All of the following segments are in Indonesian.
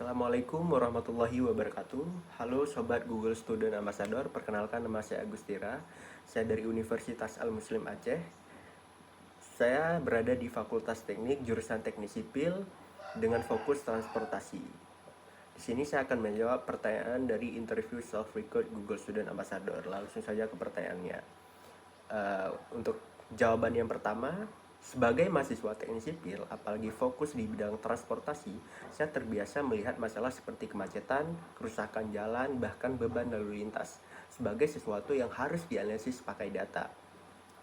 Assalamualaikum warahmatullahi wabarakatuh. Halo Sobat Google Student Ambassador, perkenalkan nama saya Agustira. Saya dari Universitas Al-Muslim Aceh. Saya berada di Fakultas Teknik jurusan Teknik Sipil dengan fokus transportasi. Di sini saya akan menjawab pertanyaan dari interview self-record Google Student Ambassador. Langsung saja ke pertanyaannya. Untuk jawaban yang pertama, sebagai mahasiswa teknik sipil, apalagi fokus di bidang transportasi, saya terbiasa melihat masalah seperti kemacetan, kerusakan jalan, bahkan beban lalu lintas sebagai sesuatu yang harus dianalisis pakai data.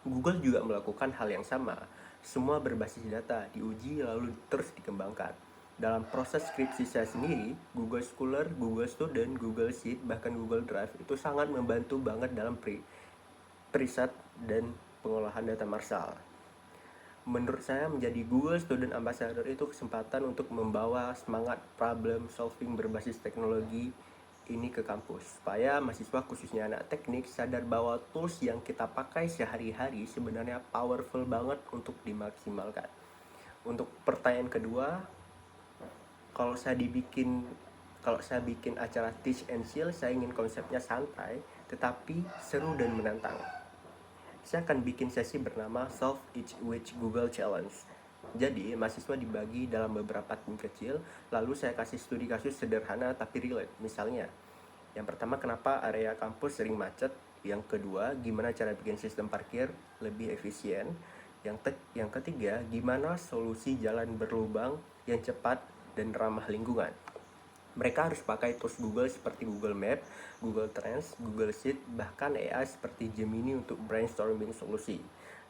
Google juga melakukan hal yang sama. Semua berbasis data, diuji lalu terus dikembangkan. Dalam proses skripsi saya sendiri, Google Scholar, Google Student, Google Sheet, bahkan Google Drive itu sangat membantu banget dalam preset dan pengolahan data marsal. Menurut saya menjadi Google Student Ambassador itu kesempatan untuk membawa semangat problem solving berbasis teknologi ini ke kampus, supaya mahasiswa khususnya anak teknik sadar bahwa tools yang kita pakai sehari-hari sebenarnya powerful banget untuk dimaksimalkan. Untuk pertanyaan kedua, kalau saya bikin acara Teach and Chill, saya ingin konsepnya santai tetapi seru dan menantang. Saya akan bikin sesi bernama Solve Each with Google Challenge. Jadi, mahasiswa dibagi dalam beberapa tim kecil, lalu saya kasih studi kasus sederhana tapi relate. Misalnya, yang pertama, kenapa area kampus sering macet? Yang kedua, gimana cara bikin sistem parkir lebih efisien? Yang ketiga, gimana solusi jalan berlubang yang cepat dan ramah lingkungan? Mereka harus pakai tools Google seperti Google Map, Google Trends, Google Sheet, bahkan AI seperti Gemini untuk brainstorming solusi.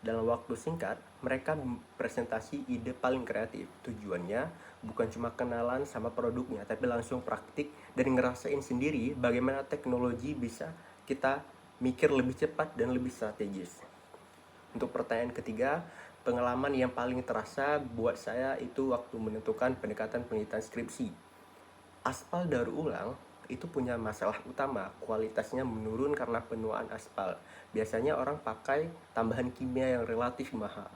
Dalam waktu singkat, mereka presentasi ide paling kreatif. Tujuannya bukan cuma kenalan sama produknya, tapi langsung praktik dan ngerasain sendiri bagaimana teknologi bisa kita mikir lebih cepat dan lebih strategis. Untuk pertanyaan ketiga, pengalaman yang paling terasa buat saya itu waktu menentukan pendekatan penelitian skripsi. Aspal daur ulang itu punya masalah utama, kualitasnya menurun karena penuaan aspal. Biasanya orang pakai tambahan kimia yang relatif mahal.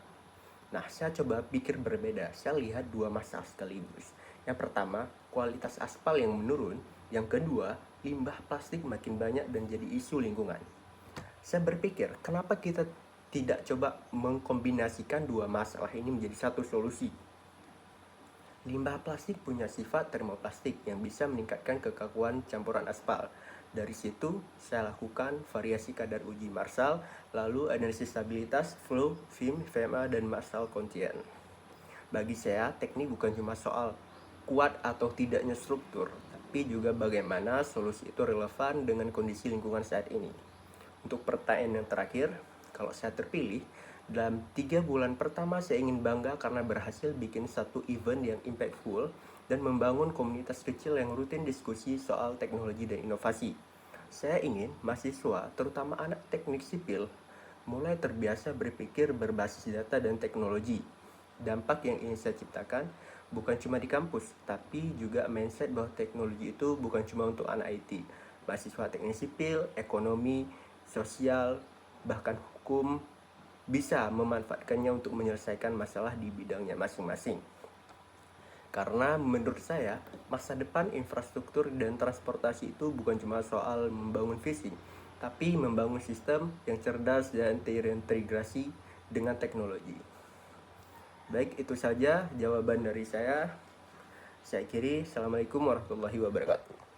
Nah, saya coba pikir berbeda. Saya lihat dua masalah sekaligus. Yang pertama, kualitas aspal yang menurun. Yang kedua, limbah plastik makin banyak dan jadi isu lingkungan. Saya berpikir, kenapa kita tidak coba mengkombinasikan dua masalah ini menjadi satu solusi? Limbah plastik punya sifat termoplastik yang bisa meningkatkan kekakuan campuran aspal. Dari situ, saya lakukan variasi kadar uji marsal, lalu analisis stabilitas, flow, film, VMA, dan marsal content. Bagi saya, teknik bukan cuma soal kuat atau tidaknya struktur, tapi juga bagaimana solusi itu relevan dengan kondisi lingkungan saat ini. Untuk pertanyaan yang terakhir, kalau saya terpilih, dalam 3 bulan pertama saya ingin bangga karena berhasil bikin satu event yang impactful dan membangun komunitas kecil yang rutin diskusi soal teknologi dan inovasi. Saya ingin mahasiswa, terutama anak teknik sipil, mulai terbiasa berpikir berbasis data dan teknologi. Dampak yang ingin saya ciptakan bukan cuma di kampus, tapi juga mindset bahwa teknologi itu bukan cuma untuk anak IT. Mahasiswa teknik sipil, ekonomi, sosial, bahkan hukum bisa memanfaatkannya untuk menyelesaikan masalah di bidangnya masing-masing. Karena menurut saya, masa depan infrastruktur dan transportasi itu bukan cuma soal membangun visi, tapi membangun sistem yang cerdas dan terintegrasi dengan teknologi. Baik, itu saja jawaban dari saya. Saya akhiri. Assalamualaikum warahmatullahi wabarakatuh.